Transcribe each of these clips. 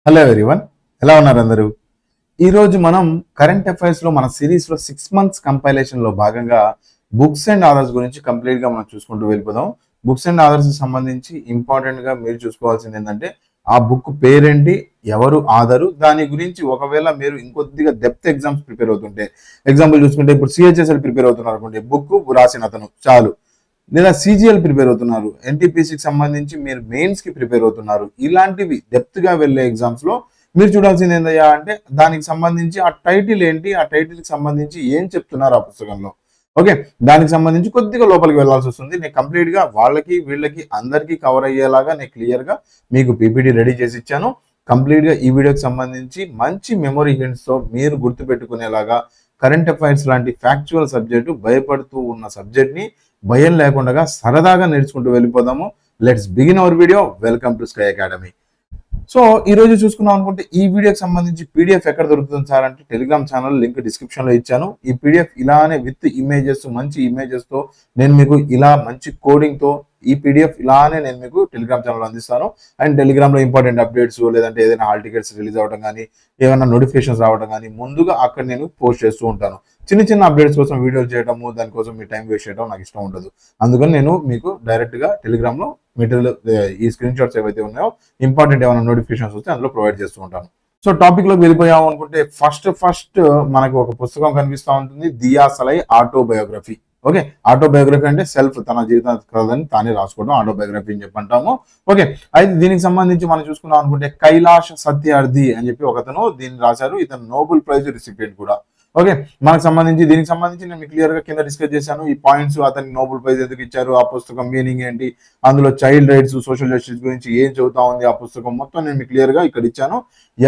Hello everyone, ఎలా ఉన్నారు అందరూ? ఈరోజు మనం కరెంట్ అఫైర్స్లో మన సిరీస్లో 6 మంత్స్ కంపైలేషన్లో భాగంగా బుక్స్ అండ్ ఆథర్స్ గురించి కంప్లీట్గా మనం చూసుకుంటూ వెళ్ళిపోదాం. బుక్స్ అండ్ ఆథర్స్కి సంబంధించి ఇంపార్టెంట్గా మీరు చూసుకోవాల్సింది ఏంటంటే ఆ బుక్ పేరేంటి, ఎవరు ఆథరు, దాని గురించి ఒకవేళ మీరు ఇంకొద్దిగా డెప్త్ ఎగ్జామ్స్ ప్రిపేర్ అవుతుంటే, ఎగ్జాంపుల్ చూసుకుంటే ఇప్పుడు సిహెచ్ఎస్ఎల్ ప్రిపేర్ అవుతున్నారు అనుకోండి, బుక్ రాసిన అతను చాలు. లేదా సిజిఎల్ ప్రిపేర్ అవుతున్నారు, ఎన్టీపీసీకి సంబంధించి మీరు మెయిన్స్ కి ప్రిపేర్ అవుతున్నారు, ఇలాంటివి డెప్త్ గా వెళ్ళే ఎగ్జామ్స్ లో మీరు చూడాల్సింది ఏందయ్యా అంటే దానికి సంబంధించి ఆ టైటిల్ ఏంటి, ఆ టైటిల్ కి సంబంధించి ఏం చెప్తున్నారు ఆ పుస్తకంలో. ఓకే, దానికి సంబంధించి కొద్దిగా లోపలికి వెళ్లాల్సి వస్తుంది. నేను కంప్లీట్ గా వాళ్ళకి వీళ్ళకి అందరికీ కవర్ అయ్యేలాగా నేను క్లియర్ గా మీకు పీపీటీ రెడీ చేసి ఇచ్చాను. కంప్లీట్ గా ఈ వీడియోకి సంబంధించి మంచి మెమొరీ హింట్స్ తో మీరు గుర్తు పెట్టుకునేలాగా కరెంట్ అఫైర్స్ లాంటి ఫ్యాక్చువల్ సబ్జెక్టు, భయపడుతూ ఉన్న సబ్జెక్ట్ ని భయం లేకుండా సరదాగా నేర్చుకుంటూ వెళ్ళిపోదాము. Let's begin our video. Welcome to sky academy. So ఈ రోజు చూసుకున్నాం అనుకుంటే ఈ వీడియోకి సంబంధించి పీడిఎఫ్ ఎక్కడ దొరుకుతుంది సార్ అంటే టెలిగ్రామ్ ఛానల్ లింక్ డిస్క్రిప్షన్ లో ఇచ్చాను. ఈ పీడిఎఫ్ ఇలానే విత్ ఇమేజెస్, మంచి ఇమేజెస్ తో నేను మీకు ఇలా మంచి కోడింగ్ తో ఈ పీడిఎఫ్ ఇలానే నేను మీకు టెలిగ్రామ్ ఛానల్ అందిస్తాను. అండ్ టెలిగ్రామ్ లో ఇంపార్టెంట్ అప్డేట్స్ లేదంటే ఏదైనా హాల్ టికెట్స్ రిలీజ్ అవ్వడం కానీ, ఏమైనా నోటిఫికేషన్స్ రావడం కానీ ముందుగా అక్కడ నేను పోస్ట్ చేస్తూ ఉంటాను. చిన్న చిన్న అప్డేట్స్ కోసం వీడియోలు చేయడము, దానికోసం మీ టైం వేస్ట్ చేయడం నాకు ఇష్టం ఉండదు. అందుకని నేను మీకు డైరెక్ట్ గా టెలిగ్రామ్ లో మెటీరియల్, ఈ స్క్రీన్ షాట్స్ ఏవైతే ఉన్నాయో ఇంపార్టెంట్ ఏమైనా నోటిఫికేషన్స్ వస్తే అందులో ప్రొవైడ్ చేస్తూ ఉంటాను. సో టాపిక్ లోకి వెళ్ళిపోయాము అనుకుంటే ఫస్ట్ మనకు ఒక పుస్తకం కనిపిస్తూ ఉంటుంది, దియా సలై ఆటోబయోగ్రఫీ. ఓకే, ఆటోబయోగ్రఫీ అంటే సెల్ఫ్, తన జీవిత కథని తానే రాసుకోవడం ఆటోబయోగ్రఫీ అని చెప్పి అంటాము. ఓకే, అయితే దీనికి సంబంధించి మనం చూసుకున్నాం అనుకుంటే కైలాష్ సత్యార్థి అని చెప్పి ఒకతను దీన్ని రాశారు. ఇతను నోబెల్ ప్రైజ్ రిసిపియెంట్ కూడా. ఓకే, మనకు సంబంధించి దీనికి సంబంధించి నేను క్లియర్ గా కింద డిస్కస్ చేశాను. ఈ పాయింట్స్, అతనికి నోబెల్ ప్రైజ్ ఎందుకు ఇచ్చారు, ఆ పుస్తకం మీనింగ్ ఏంటి, అందులో చైల్డ్ రైట్స్, సోషల్ జస్టిస్ గురించి ఏం చెబుతా ఉంది ఆ పుస్తకం, మొత్తం నేను క్లియర్ గా ఇక్కడ ఇచ్చాను.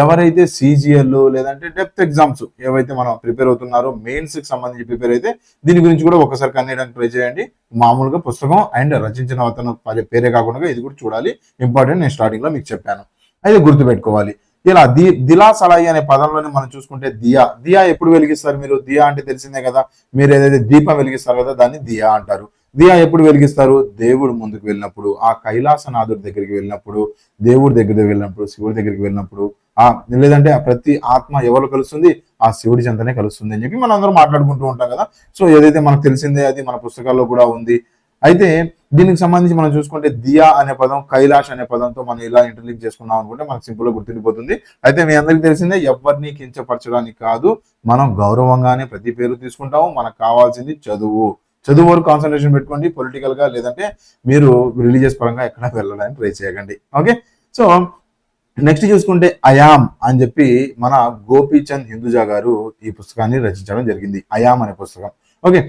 ఎవరైతే సిజిఎల్ లేదంటే డెప్త్ ఎగ్జామ్స్ ఏవైతే మనం ప్రిపేర్ అవుతున్నారో, మెయిన్స్ కి సంబంధించి ప్రిపేర్ అయితే దీని గురించి కూడా ఒకసారి కనేయడానికి ట్రై చేయండి. మామూలుగా పుస్తకం అండ్ రచించిన అతను పేరే కాకుండా ఇది కూడా చూడాలి. ఇంపార్టెంట్, నేను స్టార్టింగ్ లో మీకు చెప్పాను. అయితే గుర్తుపెట్టుకోవాలి. ఇలా దిలా సలాయి అనే పదంలోనే మనం చూసుకుంటే దియా ఎప్పుడు వెలిగిస్తారు మీరు? దియా అంటే తెలిసిందే కదా, మీరు ఏదైతే దీపం వెలిగిస్తారు కదా దాన్ని దియా అంటారు. దియా ఎప్పుడు వెలిగిస్తారు? దేవుడు ముందుకు వెళ్ళినప్పుడు, ఆ కైలాసనాథుడి దగ్గరికి వెళ్ళినప్పుడు, దేవుడి దగ్గరికి వెళ్ళినప్పుడు, శివుడి దగ్గరికి వెళ్ళినప్పుడు, లేదంటే ఆ ప్రతి ఆత్మ ఎవరు కలుస్తుంది? ఆ శివుడి చెంతనే కలుస్తుంది అని చెప్పి మనం అందరం మాట్లాడుకుంటూ ఉంటాం కదా. సో ఏదైతే మనకు తెలిసిందే అది మన పుస్తకాల్లో కూడా ఉంది. అయితే దీనికి సంబంధించి మనం చూసుకుంటే దియా అనే పదం కైలాష్ అనే పదంతో మనం ఇలా ఇంటర్లింక్ చేసుకున్నాం అనుకుంటే మనకు సింపుల్ గా గుర్తుండిపోతుంది. అయితే మీ అందరికీ తెలిసిందే, ఎవరిని కించపరచడానికి కాదు, మనం గౌరవంగానే ప్రతి పేరు తీసుకుంటాము. మనకు కావాల్సింది చదువు వరకు కాన్సన్ట్రేషన్ పెట్టుకోండి. పొలిటికల్ గా లేదంటే మీరు రిలీజియస్ పరంగా ఎక్కడ వెళ్ళడానికి ట్రై చేయకండి. ఓకే, సో నెక్స్ట్ చూసుకుంటే అయామ్ అని చెప్పి మన గోపీచంద్ హిందూజా గారు ఈ పుస్తకాన్ని రచించడం జరిగింది. అయామ్ అనే పుస్తకం. ఓకే,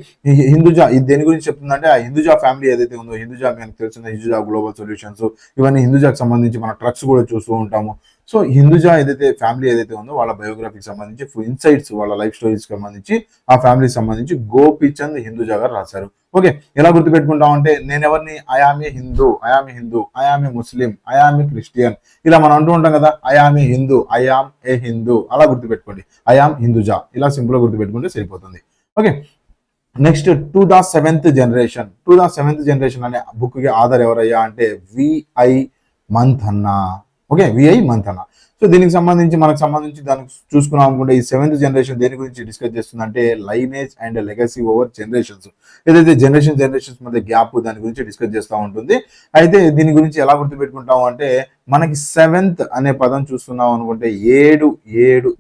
హిందూజా ఇది దేని గురించి చెప్తుందంటే ఆ హిందూజా ఫ్యామిలీ ఏదైతే ఉందో, హిందూజా మనకు తెలిసిన హిందూజా గ్లోబల్ సొల్యూషన్స్, ఇవన్నీ హిందూజాకి సంబంధించి మన ట్రక్స్ కూడా చూస్తూ ఉంటాము. సో హిందూజా ఏదైతే ఫ్యామిలీ ఏదైతే ఉందో వాళ్ళ బయోగ్రఫీకి సంబంధించి ఇన్సైట్స్, వాళ్ళ లైఫ్ స్టోరీస్ సంబంధించి ఆ ఫ్యామిలీకి సంబంధించి గోపీచంద్ హిందూజా గారు రాశారు. ఓకే, ఎలా గుర్తుపెట్టుకుంటామంటే నేను ఎవరిని, I am a Hindu, I am a Muslim, I am a Christian, ఇలా మనం అంటూ ఉంటాం కదా. I am a Hindu, I am a Hindu, అలా గుర్తుపెట్టుకోండి. ఐఆమ్ హిందూజా, ఇలా సింపుల్ గా గుర్తుపెట్టుకుంటే సరిపోతుంది. Okay, next to the seventh generation అనే బుక్ కి ఆధార్ ఎవరయ్యా అంటే VI Manthanna. Okay, VI Manthanna. So దీనికి సంబంధించి దానికి చూసుకున్నాం అనుకుంటే ఈ 7th జనరేషన్ దేని గురించి డిస్కస్ చేస్తుందంటే lineage and legacy over generations. ఏదైతే జనరేషన్స్ మధ్య గ్యాప్, దాని గురించి డిస్కస్ చేస్తూ ఉంటుంది. అయితే దీని గురించి ఎలా గుర్తుపెట్టుకుంటాం అంటే మనకి 7th అనే పదం చూస్తున్నాం అనుకుంటే ఏడు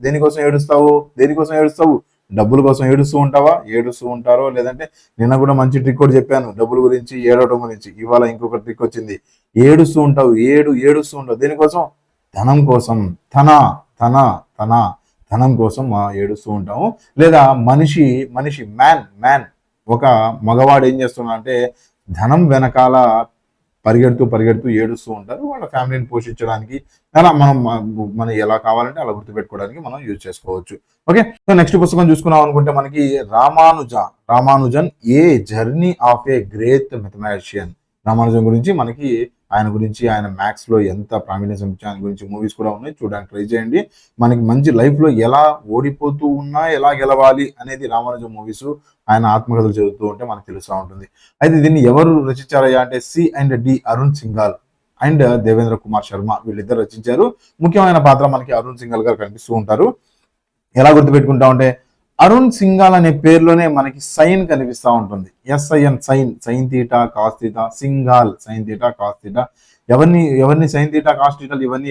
దేనికోసం ఏడుస్తావు? డబ్బుల కోసం ఏడుస్తూ ఉంటారో, లేదంటే నిన్న కూడా మంచి ట్రిక్ కూడా చెప్పాను డబ్బుల గురించి, ఏడవడం గురించి. ఇవాళ ఇంకొక ట్రిక్ వచ్చింది, ఏడుస్తూ ఉంటావు. దేనికోసం? ధనం కోసం. ధనం కోసం ఏడుస్తూ ఉంటాము. లేదా మనిషి మ్యాన్ ఒక మగవాడు ఏం చేస్తున్నా అంటే ధనం వెనకాల పరిగెడుతూ ఏడుస్తూ ఉంటారు, వాళ్ళ ఫ్యామిలీని పోషించడానికి. అలా మనం ఎలా కావాలంటే అలా గుర్తుపెట్టుకోవడానికి మనం యూజ్ చేసుకోవచ్చు. ఓకే, సో నెక్స్ట్ పుస్తకం చూసుకున్నాం అనుకుంటే మనకి రామానుజన్ ఏ journey of a great mathematician. Ramanujan గురించి ఆయన మ్యాథ్స్ లో ఎంత ప్రావీణ్యం ఇచ్చి ఆయన గురించి మూవీస్ కూడా ఉన్నాయి, చూడడానికి ట్రై చేయండి. మనకి మంచి లైఫ్ లో ఎలా ఓడిపోతూ ఉన్నా ఎలా గెలవాలి అనేది రామానుజన్ మూవీస్, ఆయన ఆత్మకథలు చదువుతూ ఉంటే మనకు తెలుస్తూ ఉంటుంది. అయితే దీన్ని ఎవరు రచించారయ్యా అంటే C and D Arun Singhal. And Devendra Kumar Sharma వీళ్ళిద్దరు రచించారు. ముఖ్యమైన పాత్ర మనకి అరుణ్ సింఘాల్ గారు కనిపిస్తూ ఉంటారు. ఎలా గుర్తుపెట్టుకుంటా ఉంటే అరుణ్ సింఘాల్ అనే పేరులోనే మనకి సైన్ కనిపిస్తూ ఉంటుంది. SIN sine, sine theta cos theta, సింఘాల్ సైన్ తీటా కాస్ తీటా. ఎవరిని సైన్ తీటా కాస్ తీటాలు ఇవన్నీ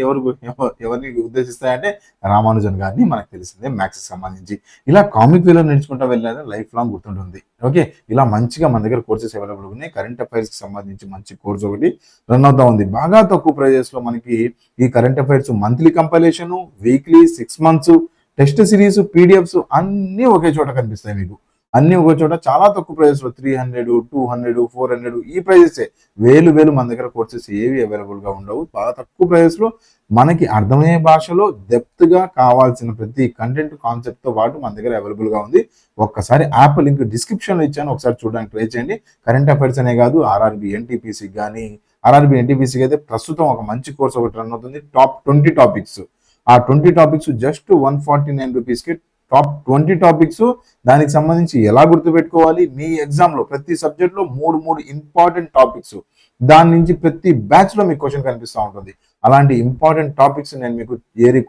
ఎవరిని ఉద్దేశిస్తాయంటే రామానుజన్ గారిని మనకు తెలిసిందే మ్యాథ్స్ సంబంధించి. ఇలా కామిక్ వేలో నేర్చుకుంటూ వెళ్ళాలని లైఫ్ లాంగ్ గుర్తుంటుంది. ఓకే, ఇలా మంచిగా మన దగ్గర కోర్సెస్ అవైలబుల్ ఉన్నాయి. కరెంట్ అఫైర్స్ కి సంబంధించి మంచి కోర్స్ ఒకటి రన్ అవుతా ఉంది. బాగా తక్కువ ప్రైజెస్ లో మనకి ఈ current affairs monthly compilation, weekly, 6 months test series, PDFs అన్నీ ఒకే చోట కనిపిస్తాయి మీకు. అన్ని ఒక చోట చాలా తక్కువ ప్రైజెస్ లో 300, 200, 400 ఈ ప్రైజెసే. వేలు మన దగ్గర కోర్సెస్ ఏవి అవైలబుల్ గా ఉండవు. చాలా తక్కువ ప్రైజెస్ లో మనకి అర్థమయ్యే భాషలో డెప్త్ గా కావాల్సిన ప్రతి కంటెంట్ కాన్సెప్ట్ తో పాటు మన దగ్గర అవైలబుల్ గా ఉంది. ఒక్కసారి యాప్ లింక్ డిస్క్రిప్షన్ లో ఇచ్చాను, ఒకసారి చూడడానికి ట్రై చేయండి. కరెంట్ అఫైర్స్ అనే కాదు, ఆర్ఆర్బి ఎన్టీపీసీ కానీ, ఆర్ఆర్బి ఎన్టీపీసీకి అయితే ప్రస్తుతం ఒక మంచి కోర్స్ ఒకటి రన్ అవుతుంది. Top 20 topics. ఆ 20 టాపిక్స్ జస్ట్ 149 రూపీస్కి టాప్ 20 టాపిక్స్. దానికి సంబంధించి ఎలా గుర్తుపెట్టుకోవాలి, మీ ఎగ్జామ్లో ప్రతి సబ్జెక్ట్లో మూడు ఇంపార్టెంట్ టాపిక్స్, దాని నుంచి ప్రతి బ్యాచ్లో మీకు క్వశ్చన్ కనిపిస్తూ ఉంటుంది. అలాంటి ఇంపార్టెంట్ టాపిక్స్ నేను మీకు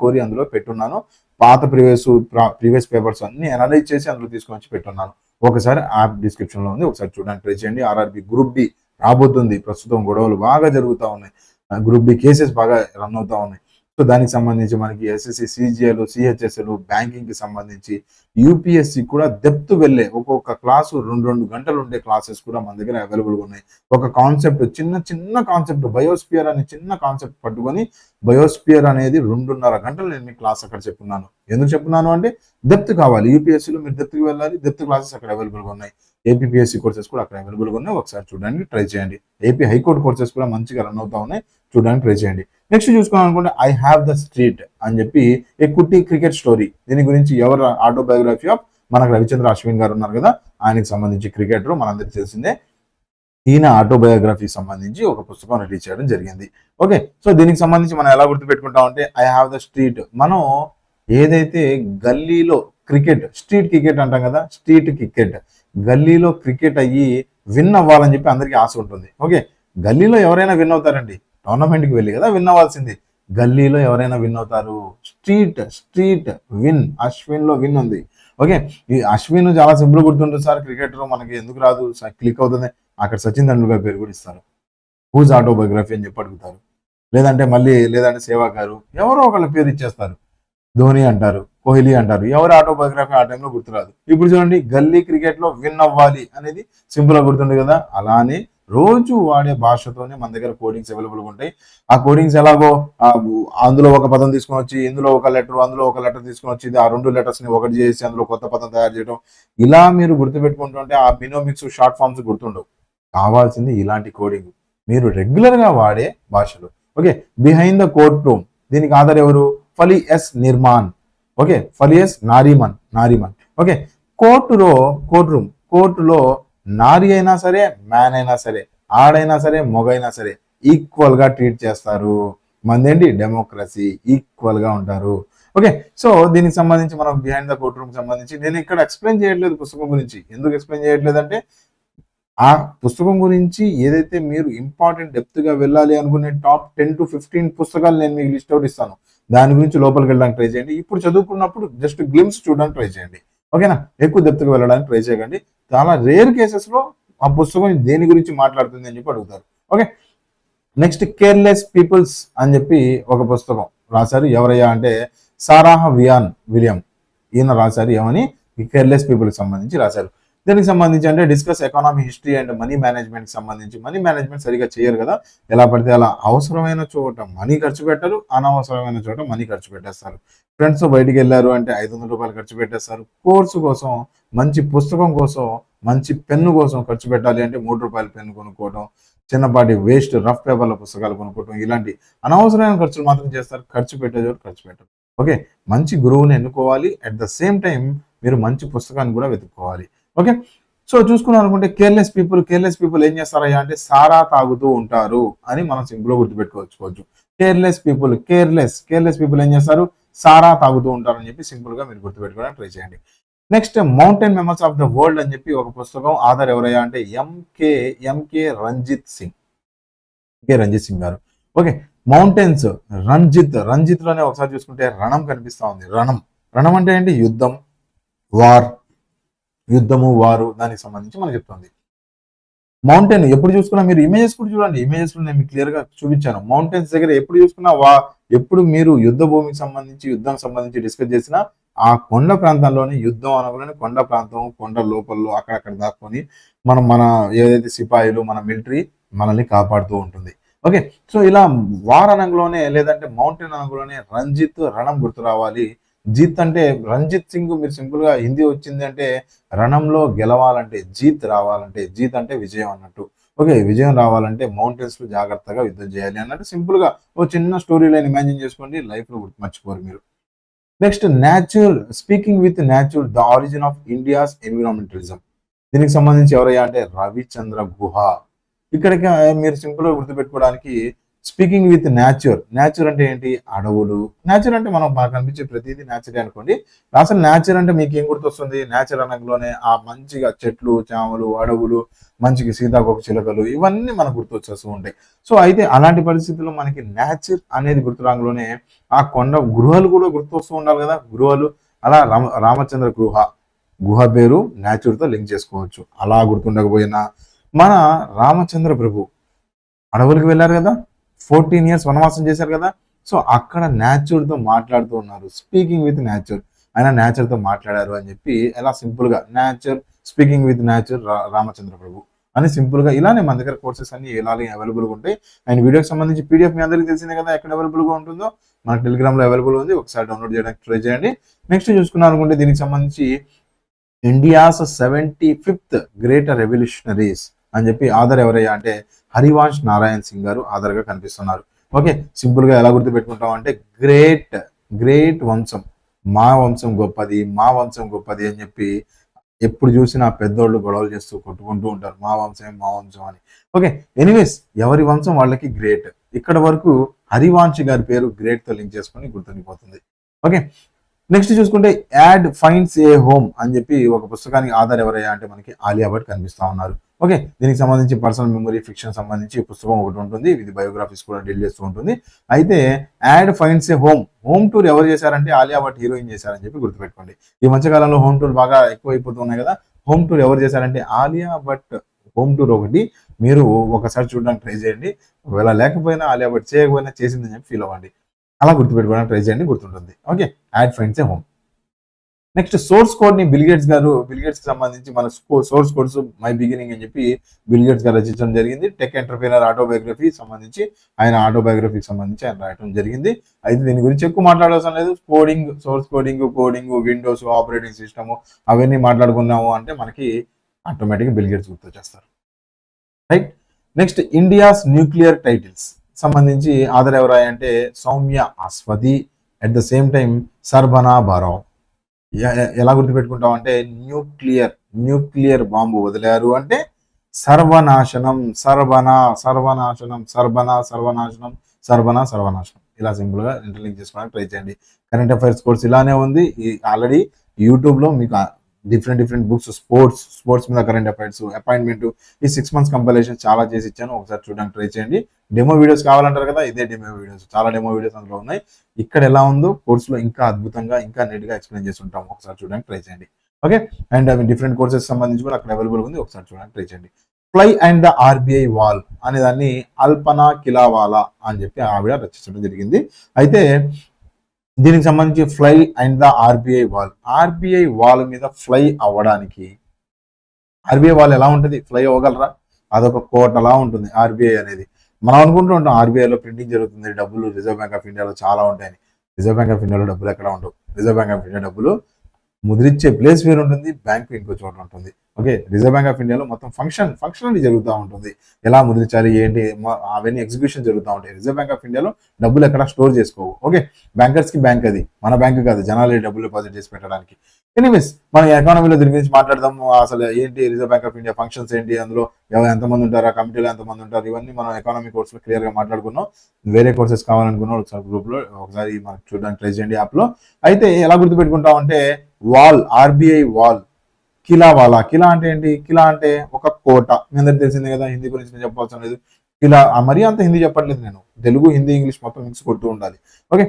కోరి అందులో పెట్టున్నాను. పాత ప్రీవియస్ పేపర్స్ అన్ని అనలైజ్ చేసి అందులో తీసుకొని వచ్చి పెట్టున్నాను. ఒకసారి యాప్ డిస్క్రిప్షన్లో ఉంది, ఒకసారి చూడడానికి ట్రై చేయండి. ఆర్ఆర్బి గ్రూప్ డి రాబోతుంది. ప్రస్తుతం గొడవలు బాగా జరుగుతూ ఉన్నాయి. గ్రూప్ డి కేసెస్ బాగా రన్ అవుతూ ఉన్నాయి. సో దానికి సంబంధించి మనకి SSC, CGL, CHSL, బ్యాంకింగ్ కి సంబంధించి UPSC కూడా డెప్త్ వెళ్ళే ఒక్కొక్క క్లాసు 2 గంటలు ఉండే క్లాసెస్ కూడా మన దగ్గర అవైలబుల్గా ఉన్నాయి. ఒక కాన్సెప్ట్, చిన్న కాన్సెప్ట్, బయోస్పియర్ అనే చిన్న కాన్సెప్ట్ పట్టుకొని, బయోస్పియర్ అనేది 2.5 గంటలు నేను మీ క్లాస్ అక్కడ చెప్పున్నాను. ఎందుకు చెప్పున్నాను అంటే డెప్త్ కావాలి. UPSCలో మీరు డెప్త్కి వెళ్ళాలి. డెప్త్ క్లాసెస్ అక్కడ అవైలబుల్గా ఉన్నాయి. APPSC కోర్సెస్ కూడా అక్కడ అవైలబుల్గా ఉన్నాయి. ఒకసారి చూడడానికి ట్రై చేయండి. AP హైకోర్టు కోర్సెస్ కూడా మంచిగా రన్ అవుతా ఉన్నాయి, చూడడానికి ట్రై చేయండి. నెక్స్ట్ చూసుకోవాలి అనుకుంటే ఐ హ్యావ్ ద స్ట్రీట్ అని చెప్పి ఏ కుట్టి క్రికెట్ స్టోరీ. దీని గురించి ఎవరు ఆటోబయోగ్రఫీ ఆఫ్ మనకు రవిచంద్ర అశ్విన్ గారు ఉన్నారు కదా, ఆయనకి సంబంధించి క్రికెటర్ మనందరికీ తెలిసిందే. ఈయన ఆటోబయోగ్రఫీ సంబంధించి ఒక పుస్తకం రిలీజ్ చేయడం జరిగింది. ఓకే, సో దీనికి సంబంధించి మనం ఎలా గుర్తుపెట్టుకుంటాం అంటే ఐ హ్యావ్ ద స్ట్రీట్. మనం ఏదైతే గల్లీలో క్రికెట్, స్ట్రీట్ క్రికెట్ అంటాం కదా, స్ట్రీట్ క్రికెట్, గల్లీలో క్రికెట్ అయ్యి విన్ అవ్వాలని చెప్పి అందరికీ ఆశ ఉంటుంది. ఓకే, గల్లీలో ఎవరైనా విన్ అవుతారండి, టోర్నమెంట్కి వెళ్ళి కదా విన్ అవ్వాల్సింది. గల్లీలో ఎవరైనా విన్ అవుతారు. స్ట్రీట్ విన్, అశ్విన్ లో విన్ ఉంది. ఓకే, ఈ అశ్విన్ చాలా సింపుల్ గుర్తుంటుంది సార్, క్రికెటర్ మనకి ఎందుకు రాదు, క్లిక్ అవుతుంది. అక్కడ సచిన్ తెండూల్కర్ పేరు కూడా ఇస్తారు. హూజ్ ఆటోబయోగ్రఫీ అని చెప్పి అడుగుతారు. లేదంటే సేవాగ్ గారు, ఎవరో ఒకళ్ళ పేరు ఇచ్చేస్తారు. ధోని అంటారు, కోహ్లీ అంటారు, ఎవరు ఆటోబయోగ్రఫీ ఆ టైంలో గుర్తురాదు. ఇప్పుడు చూడండి, గల్లీ క్రికెట్ లో విన్ అవ్వాలి అనేది సింపుల్ గా గుర్తుంది కదా. అలానే రోజు వాడే భాషతోనే మన దగ్గర కోడింగ్స్ అవైలబుల్గా ఉంటాయి. ఆ కోడింగ్స్ ఎలాగో అందులో ఒక పదం తీసుకొని వచ్చి, ఇందులో ఒక లెటర్, అందులో ఒక లెటర్ తీసుకొని వచ్చి, ఆ 2 letters ని ఒకటి చేసి అందులో కొత్త పదం తయారు చేయడం, ఇలా మీరు గుర్తుపెట్టుకుంటుంటే ఆ బినోమిక్స్, షార్ట్ ఫామ్స్ గుర్తుండవు. కావాల్సింది ఇలాంటి కోడింగ్, మీరు రెగ్యులర్ గా వాడే భాషలు. Okay, behind the court room, దీనికి ఆధార్ ఎవరు, Fali S Nirman. Okay, Fali S Nariman. Okay, కోర్టులో నారి అయినా సరే, మ్యాన్ అయినా సరే, ఆడైనా సరే, మొగైనా సరే ఈక్వల్ గా ట్రీట్ చేస్తారు. మందేంటి, డెమోక్రసీ, ఈక్వల్ గా ఉంటారు. ఓకే, సో దీనికి సంబంధించి మనం బిహైండ్ ద కోర్ట్ రూమ్ సంబంధించి నేను ఇక్కడ ఎక్స్ప్లెయిన్ చేయట్లేదు పుస్తకం గురించి. ఎందుకు ఎక్స్ప్లెయిన్ చేయట్లేదు అంటే, ఆ పుస్తకం గురించి ఏదైతే మీరు ఇంపార్టెంట్ డెప్త్ గా వెళ్ళాలి అనుకునే టాప్ 10 to 15 పుస్తకాలు నేను మీకు లిస్ట్ అవుట్ ఇస్తాను. దాని గురించి లోపలికి వెళ్ళడానికి ట్రై చేయండి. ఇప్పుడు చదువుకున్నప్పుడు జస్ట్ గ్లిమ్స్ చూడడానికి ట్రై చేయండి. ఓకేనా, ఎక్కువ డెప్త్గా వెళ్ళడానికి ట్రై చేయకండి. చాలా రేర్ కేసెస్ లో ఆ పుస్తకం దేని గురించి మాట్లాడుతుంది అని చెప్పి అడుగుతారు. ఓకే, నెక్స్ట్ కేర్లెస్ పీపుల్స్ అని చెప్పి ఒక పుస్తకం రాశారు. ఎవరయ్యా అంటే సారాహ్ విలియం. ఈయన రాశారు. ఏమని, కేర్లెస్ పీపుల్కి సంబంధించి రాశారు. దీనికి సంబంధించి అంటే discuss economy, history and money management సంబంధించి. మనీ మేనేజ్మెంట్ సరిగా చేయరు కదా, ఎలా పడితే అలా అవసరమైన చోట మనీ ఖర్చు పెట్టరు, అనవసరమైన చోట మనీ ఖర్చు పెట్టేస్తారు. ఫ్రెండ్స్ బయటికి వెళ్ళారు అంటే 500 రూపాయలు ఖర్చు పెట్టేస్తారు. కోర్సు కోసం, మంచి పుస్తకం కోసం, మంచి పెన్ను కోసం ఖర్చు పెట్టాలి అంటే 3 రూపాయల పెన్ను కొనుక్కోవడం, చిన్నపాటి వేస్ట్ రఫ్ పేపర్ల పుస్తకాలు కొనుక్కోవడం, ఇలాంటి అనవసరమైన ఖర్చులు మాత్రం చేస్తారు. ఖర్చు పెట్టేవారు ఖర్చు పెట్టరు. ఓకే, మంచి గురువుని ఎన్నుకోవాలి. అట్ ద సేమ్ టైం మీరు మంచి పుస్తకాన్ని కూడా వెతుక్కోవాలి. ఓకే, సో చూసుకున్నాం అనుకుంటే కేర్లెస్ పీపుల్ ఏం చేస్తారయ్యా అంటే సారా తాగుతూ ఉంటారు అని మనం సింపుల్ గా గుర్తుపెట్టుకోవచ్చు. కేర్లెస్ పీపుల్ ఏం చేస్తారు, సారా తాగుతూ ఉంటారు అని చెప్పి సింపుల్ గా మీరు గుర్తుపెట్టుకోవడానికి ట్రై చేయండి. Next mountain memos of the world అని చెప్పి ఒక పుస్తకం. ఆధార్ ఎవరయ్యా అంటే ఎంకే రంజిత్ సింగ్ గారు. ఓకే, మౌంటైన్స్ రంజిత్ లోనే ఒకసారి చూసుకుంటే రణం కనిపిస్తా ఉంది. రణం అంటే ఏంటి? యుద్ధము వారు దానికి సంబంధించి మనకు చెప్తుంది. మౌంటైన్ ఎప్పుడు చూసుకున్నా మీరు ఇమేజెస్ కూడా చూడండి, ఇమేజెస్ నేను మీకు క్లియర్ గా చూపించాను. మౌంటైన్స్ దగ్గర ఎప్పుడు చూసుకున్నా ఎప్పుడు మీరు యుద్ధ భూమికి సంబంధించి యుద్ధం సంబంధించి డిస్కస్ చేసినా ఆ కొండ ప్రాంతంలోని యుద్ధం అనగానే కొండ ప్రాంతం, కొండ లోపల్లో అక్కడక్కడ దాక్కొని మన ఏదైతే సిపాయిలు, మన మిలిటరీ మనల్ని కాపాడుతూ ఉంటుంది. ఓకే, సో ఇలా వార్ అనంలోనే లేదంటే మౌంటైన్ అనంలోనే రణం గుర్తు రావాలి. జీత్ అంటే రంజిత్ సింగ్, మీరు సింపుల్ గా హిందీ వచ్చింది అంటే రణంలో గెలవాలంటే జీత్ రావాలంటే, జీత్ అంటే విజయం అన్నట్టు. ఓకే, విజయం రావాలంటే మౌంటైన్స్ లో జాగ్రత్తగా యుద్ధం చేయాలి అన్నట్టు సింపుల్ గా ఓ చిన్న స్టోరీ లైన్ ఇమాజిన్ చేసుకోండి, లైఫ్ లో మర్చిపోరు మీరు. Next speaking with natural, the origin of India's environmentalism. దీనికి సంబంధించి ఎవరయ్యా అంటే రవిచంద్ర గుహ. ఇక్కడికి మీరు సింపుల్ గా గుర్తుపెట్టుకోవడానికి స్పీకింగ్ విత్ న్యాచుర్ అంటే ఏంటి? అడవులు. న్యాచుర్ అంటే మనకు కనిపించే ప్రతిదీ న్యాచురే అనుకోండి. అసలు న్యాచుర్ అంటే మీకు ఏం గుర్తొస్తుంది? న్యాచుర్ అనగానే ఆ మంచిగా చెట్లు, చామలు, అడవులు, మంచిగా సీతాకోక చిలుకలు, ఇవన్నీ మనకు గుర్తొచ్చేస్తూ ఉంటాయి. సో అయితే అలాంటి పరిస్థితుల్లో మనకి న్యాచుర్ అనేది గుర్తురాంగలోనే ఆ కొండ గుహలు కూడా గుర్తొస్తూ ఉండాలి కదా, గుహలు. అలా రామచంద్ర గుహ పేరు న్యాచుర్తో లింక్ చేసుకోవచ్చు. అలా గుర్తుండకపోయినా మన రామచంద్ర ప్రభు అడవులకు వెళ్ళారు కదా, 14 years వనవాసం చేశారు కదా. సో అక్కడ తో మాట్లాడుతూ ఉన్నారు, స్పీకింగ్ విత్ న్యాచుర్. ఆయన తో మాట్లాడారు అని చెప్పి ఎలా సింపుల్ గా స్పీకింగ్ విత్ న్యాచుర్ రామచంద్ర ప్రభు అని సింపుల్ గా ఇలానే మన దగ్గర కోర్సెస్ అన్ని ఇలాగే అవైలబుల్ గా ఉంటాయి. అండ్ వీడియోకి సంబంధించి పీడిఎఫ్ మీ అందరికీ తెలిసిందే కదా, ఎక్కడ అవైలబుల్ గా ఉంటుందో మన టెలిగ్రామ్ లో అవైలబుల్ ఉంది, ఒకసారి డౌన్లోడ్ చేయడానికి ట్రై చేయండి. నెక్స్ట్ చూసుకున్నారు అనుకుంటే దీనికి సంబంధించి ఇండియాస్ 75th గ్రేటర్ రెవల్యూషనరీస్ అని చెప్పి ఆధార్ ఎవరయ్యా అంటే హరివంశ్ నారాయణ్ సింగ్ గారు ఆధార్గా కనిపిస్తున్నారు. ఓకే, సింపుల్ గా ఎలా గుర్తు పెట్టుకుంటాం అంటే గ్రేట్ వంశం, మా వంశం గొప్పది అని చెప్పి ఎప్పుడు చూసినా పెద్దోళ్ళు గొడవలు చేస్తూ కొట్టుకుంటూ ఉంటారు, మా వంశం అని. ఓకే, ఎనీవేస్ ఎవరి వంశం వాళ్ళకి గ్రేట్. ఇక్కడ వరకు హరివంశ్ గారి పేరు గ్రేట్ తో లింక్ చేసుకొని గుర్తుండిపోతుంది. ఓకే, నెక్స్ట్ చూసుకుంటే యాడ్ ఫైండ్స్ ఏ హోమ్ అని చెప్పి ఒక పుస్తకానికి ఆధార్ ఎవరయ్యా అంటే మనకి ఆలియా భట్ కనిపిస్తా ఉన్నారు. ఓకే, దీనికి సంబంధించి పర్సనల్ మెమరీ ఫిక్షన్ సంబంధించి పుస్తకం ఒకటి ఉంటుంది, ఇది బయోగ్రఫీస్ కూడా డీల్ చేస్తూ ఉంటుంది. అయితే యాడ్ ఫైండ్స్ ఏ హోమ్ టూర్ ఎవరు చేశారంటే ఆలియా భట్ హీరోయిన్ చేశారని చెప్పి గుర్తుపెట్టుకోండి. ఈ మధ్యకాలంలో హోమ్ టూర్ బాగా ఎక్కువైపోతున్నాయి కదా. హోమ్ టూర్ ఎవరు చేశారంటే ఆలియా భట్ హోమ్ టూర్ ఒకటి మీరు ఒకసారి చూడడానికి ట్రై చేయండి. ఒకవేళ లేకపోయినా ఆలియా భట్ చేయకపోయినా చేసిందని చెప్పి ఫీల్ అవ్వండి. అలా గుర్తుపెట్టుకోవడానికి ట్రై చేయండి, గుర్తుంటుంది. ఓకే, యాడ్ ఫైండ్స్ ఏ హోమ్. నెక్స్ట్ సోర్స్ కోడ్ ని బిల్గేట్స్ కి సంబంధించి మన సోర్స్ కోడ్స్ మై బిగినింగ్ అని చెప్పి బిల్గేట్స్ గారు రచించడం జరిగింది. టెక్ ఎంటర్ప్రీనర్ ఆటోబయోగ్రఫీ సంబంధించి ఆయన ఆటోబయోగ్రఫీకి సంబంధించి ఆయన రాయటం జరిగింది. అయితే దీని గురించి ఎక్కువ మాట్లాడాల్సిన లేదు. Source coding, Windows, operating system అవన్నీ మాట్లాడుకున్నాము అంటే మనకి ఆటోమేటిక్గా బిల్గేట్స్ గుర్తొచ్చేస్తారు. Right, next India's nuclear titles సంబంధించి ఆధార్ ఎవరాయి అంటే Soumya Aswathi, at the same time Sarbana Barav. ఎలా గుర్తుపెట్టుకుంటాం అంటే న్యూక్లియర్ బాంబు వదిలారు అంటే సర్వనాశనం, ఇలా సింపుల్ గా ఇంటర్లింక్ చేసుకోవడానికి ట్రై చేయండి. కరెంట్ అఫైర్స్ కోర్స్ ఇలానే ఉంది, ఆల్రెడీ యూట్యూబ్ లో మీకు డిఫరెంట్ బుక్స్, స్పోర్ట్స్ మీద కరెంట్ అఫైర్స్, అపాయింట్మెంట్, ఈ 6 months కంపైలేషన్ చాలా చేసి ఇచ్చాను, ఒకసారి చూడడానికి ట్రై చేయండి. డెమో వీడియోస్ కావాలంటారు కదా, ఇదే డెమో వీడియోస్, చాలా డెమో వీడియోస్ అందులో ఉన్నాయి. ఇక్కడ ఎలా ఉందో కోర్సులో ఇంకా అద్భుతంగా ఇంకా నీట్ గా ఎక్స్ప్లెయిన్ చేసి ఉంటాం, ఒకసారి చూడడానికి ట్రై చేయండి. ఓకే, అండ్ అవి డిఫరెంట్ కోర్సెస్ సంబంధించి కూడా అక్కడ అవైలబుల్ ఉంది, ఒకసారి చూడడానికి ట్రై చేయండి. Fly and the RBI wall అనే దాన్ని అల్పనా కిలావాలా అని చెప్పి ఆవిడ రచించడం జరిగింది. అయితే దీనికి సంబంధించి fly and the RBI wall మీద ఫ్లై అవ్వడానికి, ఆర్బీఐ వాల్ ఎలా ఉంటుంది, ఫ్లై అవ్వగలరా? అదొక కోటలా ఉంటుంది ఆర్బీఐ అనేది. మనం అనుకుంటూ ఉంటాం ఆర్బీఐలో ప్రింటింగ్ జరుగుతుంది, డబ్బులు రిజర్వ్ బ్యాంక్ ఆఫ్ ఇండియాలో చాలా ఉంటాయని. రిజర్వ్ బ్యాంక్ ఆఫ్ ఇండియాలో డబ్బులు ఎక్కడ ఉండవు. రిజర్వ్ బ్యాంక్ ఆఫ్ ఇండియా డబ్బులు ముద్రించే ప్లేస్ వేరు ఉంటుంది, బ్యాంక్ ఇంకో చోట ఉంటుంది. ఓకే, రిజర్వ్ బ్యాంక్ ఆఫ్ ఇండియాలో మొత్తం ఫంక్షన్ జరుగుతూ ఉంటుంది, ఎలా ముద్రించాలి ఏంటి అవన్నీ ఎగ్జిక్యూషన్ జరుగుతూ ఉంటాయి. రిజర్వ్ బ్యాంక్ ఆఫ్ ఇండియాలో డబ్బులు ఎక్కడ స్టోర్ చేసుకోవు. ఓకే, బ్యాంకర్స్ కి బ్యాంక్ అది, మన బ్యాంక్ కాదు, జనాలు డబ్బులు డిపాజిట్ చేసి పెట్టడానికి. ఎనీవేస్ మన ఎకానమీలో దీని గురించి మాట్లాడదాము. అసలు ఏంటి reserve bank of India functions ఏంటి, అందులో ఎంతమంది ఉంటారు, ఆ కమిటీలో ఎంతమంది ఉంటారు, ఇవన్నీ మనం ఎకానమీ కోర్సులో క్లియర్ గా మాట్లాడుకున్నాం. వేరే కోర్సెస్ కావాలనుకున్నాం ఒకసారి గ్రూప్ లో ఒకసారి మనకు చూడడానికి ట్రై చేయండి యాప్ లో. అయితే ఎలా గుర్తుపెట్టుకుంటాం అంటే వాల్, ఆర్బీఐ వాల్, కిలా అంటే ఏంటి? కిలా అంటే ఒక కోట, మీ అందరికి తెలిసిందే కదా, హిందీ గురించి నేను చెప్పాల్సిన లేదు. ఇలా మరీ అంత హిందీ చెప్పట్లేదు నేను, తెలుగు హిందీ ఇంగ్లీష్ మొత్తం మిక్స్ కొడుతూ ఉండాలి. ఓకే,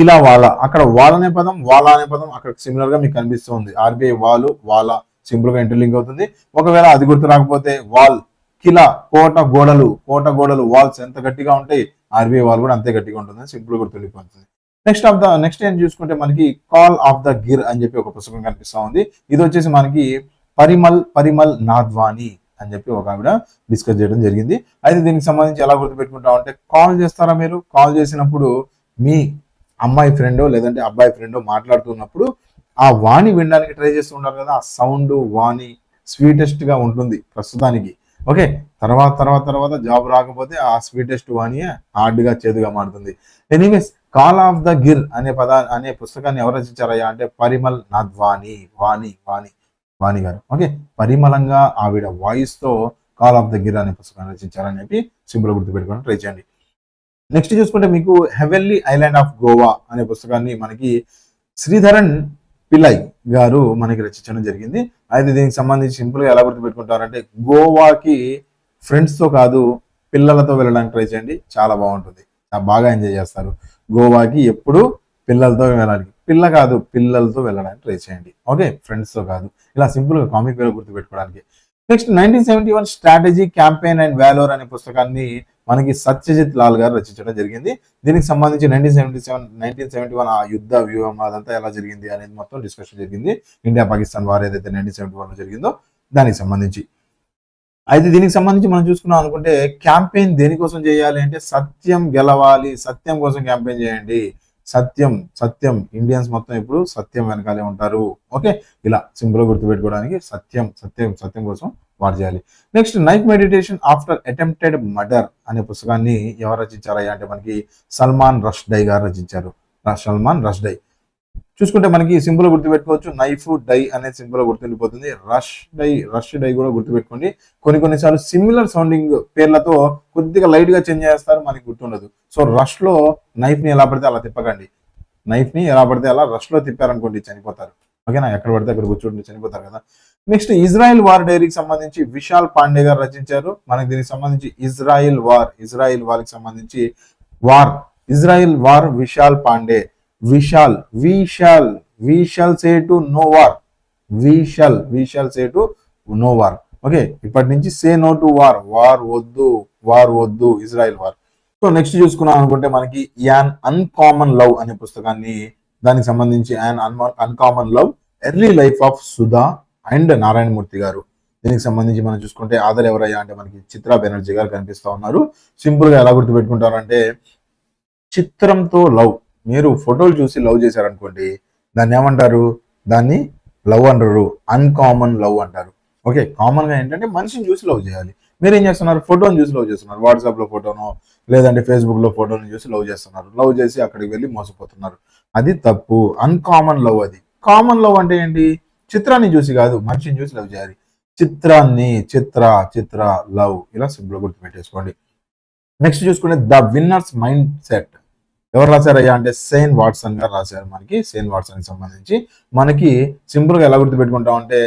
ఇలా వాళ్ళ అక్కడ వాళ్ళ అనే పదం వాళ్ళ అనే పదం అక్కడ సిమిలర్ గా మీకు కనిపిస్తుంది. ఆర్బీఐ వాళ్ళు వాళ్ళ సింపుల్ గా ఇంటర్లింక్ అవుతుంది. ఒకవేళ అది గుర్తు రాకపోతే వాల్ కిలా కోట గోడలు వాల్స్ ఎంత గట్టిగా ఉంటాయి, ఆర్బీఐ వాల్ కూడా అంతే గట్టిగా ఉంటుంది, సింపుల్ గుర్తుండిపోతుంది. నెక్స్ట్ ఏం చూసుకుంటే మనకి కాల్ ఆఫ్ ద గిర్ అని చెప్పి ఒక పుస్తకం కనిపిస్తా ఉంది. ఇది వచ్చేసి మనకి పరిమల్ నాద్వాని అని చెప్పి ఒక ఆవిడ డిస్కస్ చేయడం జరిగింది. అయితే దీనికి సంబంధించి ఎలా గుర్తుపెట్టుకుంటాం అంటే, కాల్ చేస్తారా మీరు, కాల్ చేసినప్పుడు మీ అమ్మాయి ఫ్రెండో లేదంటే అబ్బాయి ఫ్రెండో మాట్లాడుతున్నప్పుడు ఆ వాణి వినడానికి ట్రై చేస్తూ ఉంటారు కదా, ఆ సౌండ్ వాణి స్వీటెస్ట్ గా ఉంటుంది ప్రస్తుతానికి. ఓకే, తర్వాత జాబ్ రాకపోతే ఆ స్వీటెస్ట్ వాణియే హార్డ్ గా చేదుగా మారుతుంది. Anyways, call of the Gir అనే పుస్తకాన్ని ఎవరు రచించారయ్యా అంటే పరిమల్ నాద్వాని, వాణి గారు. ఓకే, పరిమళంగా ఆవిడ వాయిస్ తో కాల్ ఆఫ్ ద గిర్ అనే పుస్తకాన్ని రచించారని చెప్పి సింపుల్ గుర్తుపెట్టుకోవడం ట్రై చేయండి. నెక్స్ట్ చూసుకుంటే మీకు హెవెన్లీ ఐలాండ్ ఆఫ్ గోవా అనే పుస్తకాన్ని మనకి శ్రీధరన్ పిల్లై గారు మనకి రచించడం జరిగింది. అయితే దీనికి సంబంధించి సింపుల్ గా ఎలా గుర్తుపెట్టుకుంటారంటే, గోవాకి ఫ్రెండ్స్ తో కాదు పిల్లలతో వెళ్ళడానికి ట్రై చేయండి, చాలా బాగుంటుంది, బాగా ఎంజాయ్ చేస్తారు. గోవాకి ఎప్పుడు పిల్లలతో వెళ్ళడానికి, పిల్లలతో వెళ్ళడానికి ట్రై చేయండి. ఓకే, ఫ్రెండ్స్ తో కాదు, ఇలా సింపుల్ గా కామిక్ వేలో గుర్తుపెట్టుకోవడానికి. నెక్స్ట్ 1971 స్ట్రాటజీ క్యాంపెయిన్ అండ్ వాల్యూర్ అనే పుస్తకాన్ని మనకి సత్యజిత్ లాల్ గారు రచించడం జరిగింది. దీనికి సంబంధించి 1971 ఆ యుద్ధ వ్యూహం అదంతా ఎలా జరిగింది అనేది మొత్తం డిస్కషన్ జరిగింది. ఇండియా పాకిస్తాన్ వార్ ఏదైతే 1971 లో జరిగిందో దానికి సంబంధించి. అయితే దీనికి సంబంధించి మనం చూసుకున్నాం అనుకుంటే, క్యాంపెయిన్ దేనికోసం చేయాలి అంటే సత్యం గెలవాలి, సత్యం కోసం క్యాంపెయిన్ చేయండి. సత్యం ఇండియన్స్ మొత్తం ఇప్పుడు సత్యం వెనకాలే ఉంటారు. ఓకే, ఇలా సింపుల్ గా గుర్తుపెట్టుకోవడానికి సత్యం కోసం వారు చేయాలి. Next, knife meditation after attempted murder అనే పుస్తకాన్ని ఎవరు రచించారయ్యా అంటే మనకి సల్మాన్ రష్డై గారు రచించారు. సల్మాన్ రష్డై చూసుకుంటే మనకి సింపుల్ గుర్తుపెట్టుకోవచ్చు, నైఫ్ డై అనేది సింపుల్ గా గుర్తుండిపోతుంది. రష్ డై కూడా గుర్తుపెట్టుకోండి. కొన్నిసార్లు సిమిలర్ సౌండింగ్ పేర్లతో కొద్దిగా లైట్ గా చేంజ్ చేస్తారు, మనకి గుర్తుండదు. సో రష్ లో నైఫ్ ని ఎలా పడితే అలా తిప్పకండి, నైఫ్ ని ఎలా పడితే అలా రష్ లో తిప్పారనుకోండి చనిపోతారు. ఓకేనా, ఎక్కడ పడితే అక్కడ కూర్చోండి చనిపోతారు కదా. నెక్స్ట్, ఇజ్రాయెల్ వార్ డైరీకి సంబంధించి విశాల్ పాండే గారు రచించారు. మనకి దీనికి సంబంధించి ఇజ్రాయెల్ వార్కి సంబంధించి Israel war Vishal Pandey. we shall say to no war, we shall say to no war. Okay, ఇప్పటి నుంచి సే నో టు వార్ వద్దు ఇజ్రాయెల్ వార్. సో నెక్స్ట్ చూసుకున్నాం అనుకుంటే మనకి యాన్ అన్కామన్ లవ్ అనే పుస్తకాన్ని, దానికి సంబంధించి an uncommon love early life of Sudha and Narayana Murthy గారు. దీనికి సంబంధించి మనం చూసుకుంటే ఆధార్ ఎవరయ్యా అంటే మనకి చిత్రా బెనర్జీ గారు కనిపిస్తా ఉన్నారు. సింపుల్ గా ఎలా గుర్తుపెట్టుకుంటారంటే, చిత్రంతో లవ్, మీరు ఫోటోలు చూసి లవ్ చేశారనుకోండి, దాన్ని ఏమంటారు, దాన్ని లవ్ అంటారు, అన్కామన్ లవ్ అంటారు. ఓకే, కామన్ గా ఏంటంటే మనిషిని చూసి లవ్ చేయాలి. మీరు ఏం చేస్తున్నారు, ఫోటోని చూసి లవ్ చేస్తున్నారు, వాట్సాప్ లో ఫోటోనో లేదంటే ఫేస్బుక్ లో ఫోటోని చూసి లవ్ చేస్తున్నారు, లవ్ చేసి అక్కడికి వెళ్ళి మోసపోతున్నారు, అది తప్పు. అన్కామన్ లవ్ అది. కామన్ లవ్ అంటే ఏంటి, చిత్రాన్ని చూసి కాదు మనిషిని చూసి లవ్ చేయాలి. చిత్ర లవ్, ఇలా సింపుల్ గుర్తుపెట్టేసుకోండి. నెక్స్ట్ చూసుకుంటే ద విన్నర్స్ మైండ్ సెట్ ఎవరు రాశారయ్యా అంటే సెయిన్ వాట్సన్ గారు రాశారు. మనకి సెయిన్ వాట్సన్ కి సంబంధించి మనకి సింపుల్ గా ఎలా గుర్తుపెట్టుకుంటాం అంటే,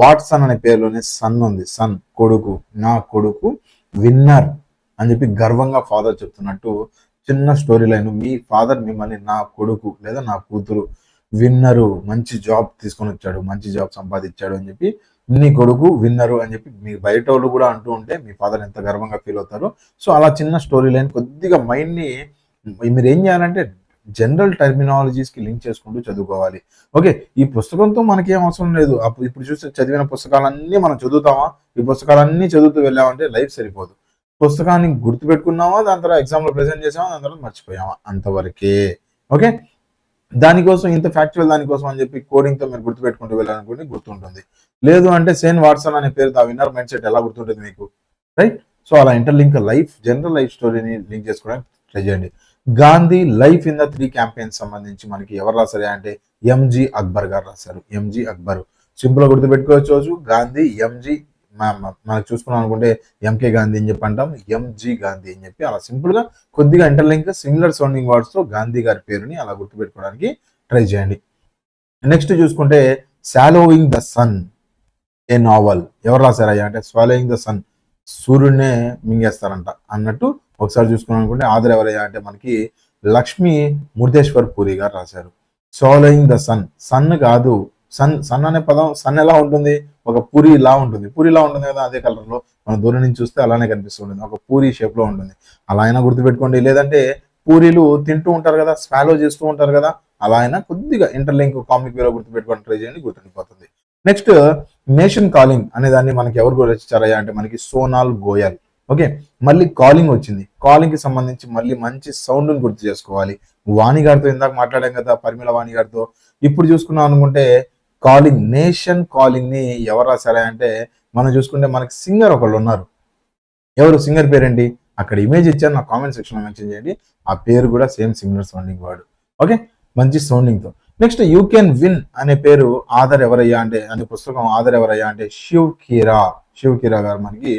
వాట్సన్ అనే పేరులోనే సన్ ఉంది, సన్ కొడుకు, నా కొడుకు విన్నర్ అని చెప్పి గర్వంగా ఫాదర్ చెప్తున్నట్టు చిన్న స్టోరీ లైన్. మీ ఫాదర్ మిమ్మల్ని నా కొడుకు లేదా నా కూతురు విన్నరు, మంచి జాబ్ తీసుకొని వచ్చాడు, మంచి జాబ్ సంపాదించాడు అని చెప్పి నీ కొడుకు విన్నరు అని చెప్పి మీ బయట వాళ్ళు కూడా అంటూ ఉంటే మీ ఫాదర్ ఎంత గర్వంగా ఫీల్ అవుతారు. సో అలా చిన్న స్టోరీ లైన్ కొద్దిగా మైండ్ ని మీరు ఏం చేయాలంటే జనరల్ టర్మినాలజీస్ కి లింక్ చేసుకుంటూ చదువుకోవాలి. ఓకే, ఈ పుస్తకంతో మనకి ఏం అవసరం లేదు. ఇప్పుడు చూసి చదివిన పుస్తకాలన్నీ మనం చదువుతామా, ఈ పుస్తకాలన్నీ చదువుతూ వెళ్ళామంటే లైఫ్ సరిపోదు. పుస్తకాన్ని గుర్తుపెట్టుకున్నామా, దాని తర్వాత ఎగ్జామ్ లో ప్రెజెంట్ చేసామా, దాని తర్వాత మర్చిపోయామా, అంతవరకే. ఓకే, దానికోసం ఇంత ఫ్యాక్చువల్ దానికోసం అని చెప్పి కోడింగ్ తో మీరు గుర్తుపెట్టుకుంటూ వెళ్ళాలనుకోండి గుర్తుంటుంది. లేదు అంటే సేన్ వాట్సన్ అనే పేరు, ఆ విన్నర్ మైండ్ సెట్ ఎలా గుర్తుంటుంది మీకు, రైట్? సో అలా ఇంటర్లింక్ జనరల్ లైఫ్ స్టోరీని లింక్ చేసుకోవడానికి ట్రై చేయండి. Gandhi life in the 3 campaigns సంబంధించి మనకి ఎవరు రాశారు అంటే ఎంజి అక్బర్ గారు రాశారు. ఎంజి అక్బర్ సింపుల్ గా గుర్తుపెట్టుకోవచ్చు. గాంధీ ఎంజి, మనకు చూసుకున్నాం అనుకుంటే ఎంకే గాంధీ అని చెప్పి అంటాం, ఎంజి గాంధీ అని చెప్పి అలా సింపుల్ గా కొద్దిగా ఇంటర్లింక్ సిమిలర్ సౌండింగ్ వర్డ్స్ తో గాంధీ గారి పేరుని అలా గుర్తుపెట్టుకోవడానికి ట్రై చేయండి. నెక్స్ట్ చూసుకుంటే swallowing the sun a novel ఎవరు రాశారయ్యా అంటే స్వాలోయింగ్ ద సన్ సూర్యుడినే మింగేస్తారంట అన్నట్టు ఒకసారి చూసుకున్నాం అనుకుంటే ఆధార్ ఎవరయ్యా అంటే మనకి లక్ష్మీ ముర్దేశ్వర్ పూరి గారు రాశారు. సోలయింగ్ ద సన్, సన్ కాదు, సన్ అనే పదం సన్ ఎలా ఉంటుంది, ఒక పూరి ఇలా ఉంటుంది, పూరి ఇలా ఉంటుంది కదా, అదే కలర్ లో మనం దూరం నుంచి చూస్తే అలానే కనిపిస్తుంటుంది, ఒక పూరి షేప్ లో ఉంటుంది. అలా అయినా గుర్తుపెట్టుకోండి, లేదంటే పూరీలు తింటూ ఉంటారు కదా, స్వాలో చేస్తూ ఉంటారు కదా, అలా అయినా కొద్దిగా ఇంటర్లింక్ కామిక్ వేలో గుర్తుపెట్టుకోవడం ట్రై చేయండి, గుర్తుండిపోతుంది. నెక్స్ట్ నేషన్ కాలింగ్ అనే దాన్ని మనకి ఎవరు రచించారయ్యా అంటే మనకి సోనాల్ గోయల్. ఓకే, మళ్ళీ కాలింగ్ వచ్చింది, కాలింగ్ కి సంబంధించి మళ్ళీ మంచి సౌండ్ ని గుర్తు చేసుకోవాలి. వాణి గారితో ఇందాక మాట్లాడాం కదా, పరిమళ వాణి గారితో. ఇప్పుడు చూసుకున్నాం అనుకుంటే కాలింగ్, నేషన్ కాలింగ్ ని ఎవరు రాశారా అంటే మనం చూసుకుంటే మనకి సింగర్ ఒకళ్ళు ఉన్నారు. ఎవరు సింగర్ పేరేంటి, అక్కడ ఇమేజ్ ఇచ్చారు, నా కామెంట్ సెక్షన్ లో మెన్షన్ చేయండి. ఆ పేరు కూడా same singer sounding word. Okay, మంచి సౌండింగ్ తో. నెక్స్ట్ యూ కెన్ విన్ అనే పేరు ఆధార్ ఎవరయ్యా అంటే, అనే పుస్తకం ఆధార్ ఎవరయ్యా అంటే శివ్ కీరా గారు మనకి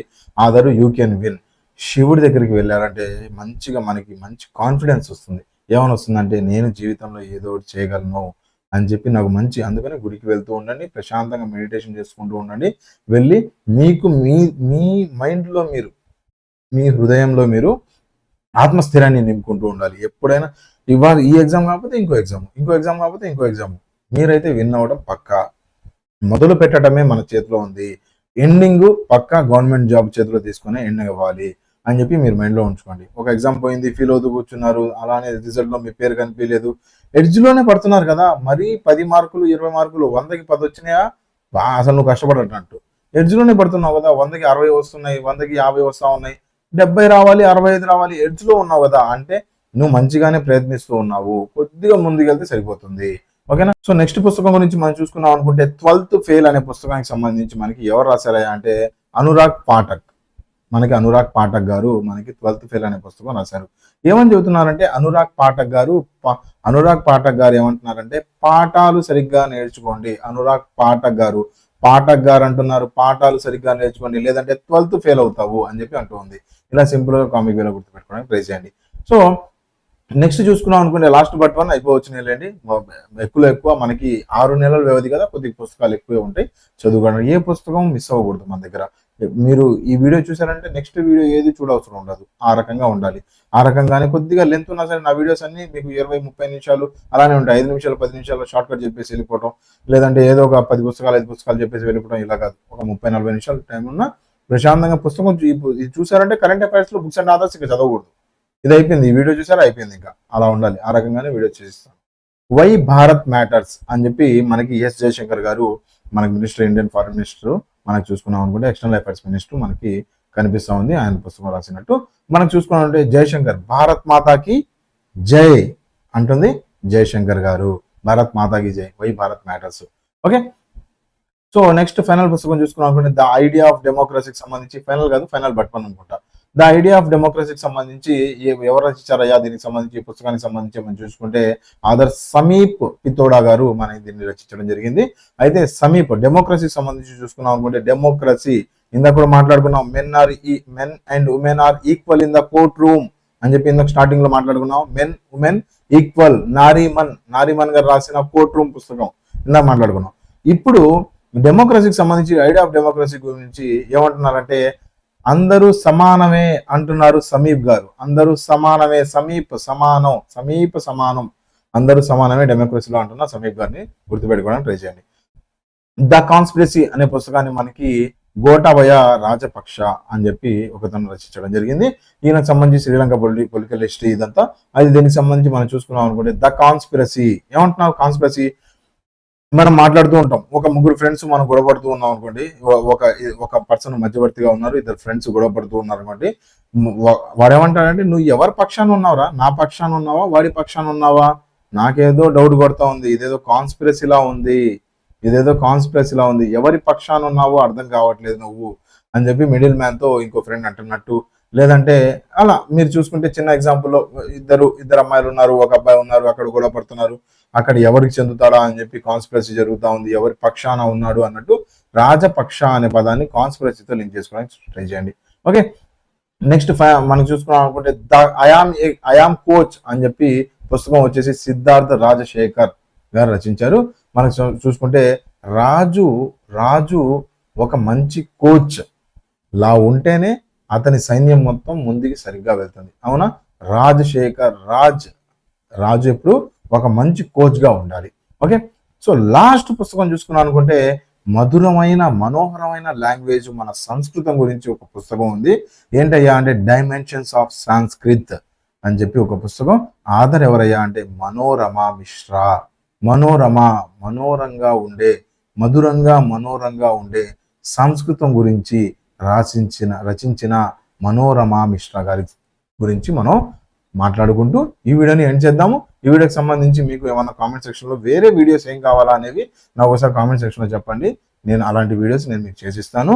ఆధారు యూ కెన్ విన్. శివుడి దగ్గరికి వెళ్ళారంటే మంచిగా మనకి మంచి కాన్ఫిడెన్స్ వస్తుంది. ఏమని వస్తుందంటే నేను జీవితంలో ఏదో ఒకటి చేయగలను అని చెప్పి నాకు మంచి, అందుకని గుడికి వెళ్తూ ఉండండి, ప్రశాంతంగా మెడిటేషన్ చేసుకుంటూ ఉండండి. వెళ్ళి మీకు మీ మీ మైండ్లో మీరు, మీ హృదయంలో మీరు ఆత్మస్థిరాన్ని నింపుకుంటూ ఉండాలి. ఎప్పుడైనా ఇవాళ ఈ ఎగ్జామ్ కాకపోతే ఇంకో ఎగ్జామ్ కాకపోతే ఇంకో ఎగ్జామ్, మీరైతే విన్ అవ్వడం పక్కా. మొదలు పెట్టడమే మన చేతిలో ఉంది, ఎండింగ్ పక్కా గవర్నమెంట్ జాబ్ చేతిలో తీసుకుని ఎండింగ్ అవ్వాలి అని చెప్పి మీరు మైండ్లో ఉంచుకోండి. ఒక ఎగ్జామ్ పోయింది, ఫీల్ అవుతూ కూర్చున్నారు, అలానే రిజల్ట్లో మీ పేరు కనిపించలేదు, ఎడ్జ్లోనే పడుతున్నారు కదా, మరి 10 మార్కులు 20 మార్కులు 100కి 10 వచ్చినాయా, అసలు నువ్వు కష్టపడటట్టు ఎడ్జ్లోనే పడుతున్నావు కదా, 100కి 60 వస్తున్నాయి, 100కి 50 వస్తా ఉన్నాయి, 70 రావాలి, 65 రావాలి, ఎడ్జ్లో ఉన్నావు కదా అంటే నువ్వు మంచిగానే ప్రయత్నిస్తూ ఉన్నావు, కొద్దిగా ముందుకెళ్తే సరిపోతుంది. ఓకేనా. సో నెక్స్ట్ పుస్తకం గురించి మనం చూసుకున్నాం అనుకుంటే 12th ఫెయిల్ అనే పుస్తకానికి సంబంధించి మనకి ఎవరు రాశారా అంటే అనురాగ్ పాఠక్. మనకి అనురాగ్ పాఠక్ గారు మనకి 12th ఫెయిల్ అనే పుస్తకం రాశారు. ఏమని చెబుతున్నారంటే అనురాగ్ పాఠక్ గారు ఏమంటున్నారంటే పాఠాలు సరిగ్గా నేర్చుకోండి. అనురాగ్ పాఠక్ గారు అంటున్నారు పాఠాలు సరిగ్గా నేర్చుకోండి, లేదంటే 12th ఫెయిల్ అవుతావు అని చెప్పి అంటూ ఉంది. ఇలా సింపుల్ గా కామిక్ వేలో గుర్తుపెట్టుకోవడానికి ట్రై చేయండి. సో నెక్స్ట్ చూసుకున్నాం అనుకుంటే లాస్ట్ బట్ 1 అయిపోవచ్చునేలేండి. ఎక్కువ మనకి 6 నెలల వ్యవధి కదా, కొద్దిగా పుస్తకాలు ఎక్కువే ఉంటాయి, చదువుకోవడానికి ఏ పుస్తకం మిస్ అవ్వకూడదు మన దగ్గర. మీరు ఈ వీడియో చూసారంటే నెక్స్ట్ వీడియో ఏది చూడవసరం ఉండదు, ఆ రకంగా ఉండాలి. ఆ రకంగానే కొద్దిగా లెంత్ ఉన్నా సరే నా వీడియోస్ అన్ని మీకు 20-30 నిమిషాలు అలానే ఉంటాయి. 5 నిమిషాలు 10 నిమిషాలు షార్ట్ కట్ చెప్పేసి వెళ్ళిపోవడం, లేదంటే ఏదో ఒక 10 పుస్తకాలు 5 పుస్తకాలు చెప్పేసి వెళ్ళిపోవడం, ఇలా కాదు. ఒక 30-40 నిమిషాలు టైం ఉన్నా ప్రశాంతంగా పుస్తకం ఇది చూసారంటే కరెంట్ అఫైర్స్ లో బుక్స్ అండ్ ఆథర్స్ ఇక చదవకూడదు, ఇది అయిపోయింది, ఈ వీడియో చూసారా అయిపోయింది, ఇంకా అలా ఉండాలి. ఆ రకంగానే వీడియో చేస్తాను. వై భారత్ మ్యాటర్స్ అని చెప్పి మనకి ఎస్ జయశంకర్ గారు, మనకి మినిస్టర్, ఇండియన్ ఫారెన్ మినిస్టర్, మనకు చూసుకున్నాం అనుకుంటే ఎక్స్టర్నల్ అఫైర్స్ మినిస్టర్ మనకి కనిపిస్తా ఉంది, ఆయన పుస్తకం రాసినట్టు. మనకు చూసుకున్నామంటే జయశంకర్ భారత్ మాతాకి జై అంటుంది జయశంకర్ గారు, భారత్ మాతాకి జై, why Bharat matters. Okay, so next final పుస్తకం చూసుకున్నాం అనుకుంటే ద ఐడియా ఆఫ్ డెమోక్రసీకి సంబంధించి, ఫైనల్ కాదు ఫైనల్ బట్ 1 అనుకుంటా, ద ఐడియా ఆఫ్ డెమోక్రసీకి సంబంధించి ఎవరు రచించారయ్యా, దీనికి సంబంధించి పుస్తకానికి సంబంధించి మనం చూసుకుంటే ఆధార్ సమీప్ పితోడా గారు మనకి దీన్ని రచించడం జరిగింది. అయితే సమీప్ డెమోక్రసీకి సంబంధించి చూసుకున్నాం అనుకుంటే, డెమోక్రసీ ఇందాక కూడా మాట్లాడుకున్నాం, men and women are equal in the court room అని చెప్పి ఇందాక స్టార్టింగ్ లో మాట్లాడుకున్నాం. మెన్ ఉమెన్ ఈక్వల్, నారీమన్ గారు రాసిన కోర్ట్ రూమ్ పుస్తకం ఇందాక మాట్లాడుకున్నాం. ఇప్పుడు డెమోక్రసీకి సంబంధించి ఐడియా ఆఫ్ డెమోక్రసీ గురించి ఏమంటున్నారంటే అందరూ సమానమే అంటున్నారు సమీప్ గారు, అందరూ సమానమే, సమానం, అందరూ సమానమే డెమోక్రసీలో అంటున్న సమీప్ గారిని గుర్తుపెట్టుకోవడానికి ట్రై చేయండి. ద కాన్స్పిరసీ అనే పుస్తకాన్ని మనకి గోటాబయ రాజపక్ష అని చెప్పి ఒకతను రచించడం జరిగింది. ఈయనకు సంబంధించి శ్రీలంక పొలిటికల్ హిస్టరీ ఇదంతా. అది దీనికి సంబంధించి మనం చూసుకున్నాం అనుకుంటే ద కాన్స్పిరసీ ఏమంటున్నారు, కాన్స్పిరసీ మనం మాట్లాడుతూ ఉంటాం, ఒక ముగ్గురు ఫ్రెండ్స్ మనం గొడవపడుతూ ఉన్నాం అనుకోండి, ఒక పర్సన్ మధ్యవర్తిగా ఉన్నారు, ఇద్దరు ఫ్రెండ్స్ గొడవపడుతూ ఉన్నారు అనుకోండి, వాడు ఏమంటాడంటే నువ్వు ఎవరి పక్షాన ఉన్నావురా, నా పక్షాన ఉన్నావా వాడి పక్షాన ఉన్నావా, నాకేదో డౌట్ కొడతా ఉంది, ఇదేదో కాన్స్పిరసీలా ఉంది, ఎవరి పక్షాన ఉన్నావో అర్థం కావట్లేదు నువ్వు అని చెప్పి మిడిల్ మ్యాన్ తో ఇంకో ఫ్రెండ్ అంటున్నట్టు. లేదంటే అలా మీరు చూసుకుంటే చిన్న ఎగ్జాంపుల్లో ఇద్దరు అమ్మాయిలు ఉన్నారు, ఒక అబ్బాయి ఉన్నారు, అక్కడ గొడవ పడుతున్నారు, అక్కడ ఎవరికి చెందుతాడా అని చెప్పి కాన్స్పిరసీ జరుగుతూ ఉంది, ఎవరి పక్షాన ఉన్నాడు అన్నట్టు రాజపక్ష అనే పదాన్ని కాన్స్పిరసీతో లింక్ చేసుకోవడానికి ట్రై చేయండి. ఓకే, నెక్స్ట్ మనం చూసుకున్నాం అనుకుంటే ఐఆమ్ కోచ్ అని చెప్పి పుస్తకం వచ్చేసి సిద్ధార్థ రాజశేఖర్ గారు రచించారు. మనకు చూసుకుంటే రాజు ఒక మంచి కోచ్, లా ఉంటేనే అతని సైన్యం మొత్తం ముందుకి సరిగ్గా వెళ్తుంది. అవునా? రాజు ఎప్పుడు ఒక మంచి కోచ్గా ఉండాలి. ఓకే, సో లాస్ట్ పుస్తకం చూసుకున్నాను అనుకుంటే మధురమైన మనోహరమైన లాంగ్వేజ్ మన సంస్కృతం గురించి ఒక పుస్తకం ఉంది. ఏంటయ్యా అంటే డైమెన్షన్స్ ఆఫ్ సాంస్క్రిత్ అని చెప్పి ఒక పుస్తకం. ఆధర్ ఎవరయ్యా అంటే మనోరమ మిశ్రా. మనోరంగా ఉండే, మనోరంగా ఉండే సంస్కృతం గురించి రచించిన మనోరమ మిశ్రా గారి గురించి మనం మాట్లాడుకుంటూ ఈ వీడియోని ఎండ్ చేద్దాము. ఈ వీడియోకి సంబంధించి మీకు ఏమన్నా కామెంట్ సెక్షన్లో వేరే వీడియోస్ ఏం కావాలా అనేవి నాకు ఒకసారి కామెంట్ సెక్షన్లో చెప్పండి. నేను అలాంటి వీడియోస్ నేను మీకు చేసిస్తాను.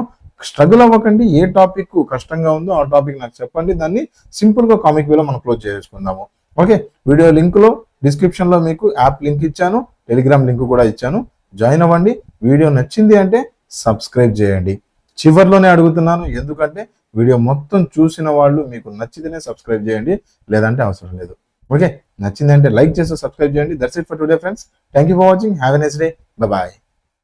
స్ట్రగుల్ అవ్వకండి. ఏ టాపిక్ కష్టంగా ఉందో ఆ టాపిక్ నాకు చెప్పండి. దాన్ని సింపుల్గా కామిక్ వేలో మనం క్లోజ్ చేసుకుందాము. ఓకే, వీడియో లింక్లో డిస్క్రిప్షన్లో మీకు యాప్ లింక్ ఇచ్చాను, టెలిగ్రామ్ లింక్ కూడా ఇచ్చాను. జాయిన్ అవ్వండి. వీడియో నచ్చింది అంటే సబ్స్క్రైబ్ చేయండి. చివర్లోనే అడుగుతున్నాను, ఎందుకంటే వీడియో మొత్తం చూసిన వాళ్ళు మీకు నచ్చితేనే సబ్స్క్రైబ్ చేయండి, లేదంటే అవసరం లేదు. ఓకే, నచ్చిందంటే లైక్ చేసి సబ్స్క్రైబ్ చేయండి. That's it for today friends. Thank you for watching. Have a nice day. Bye.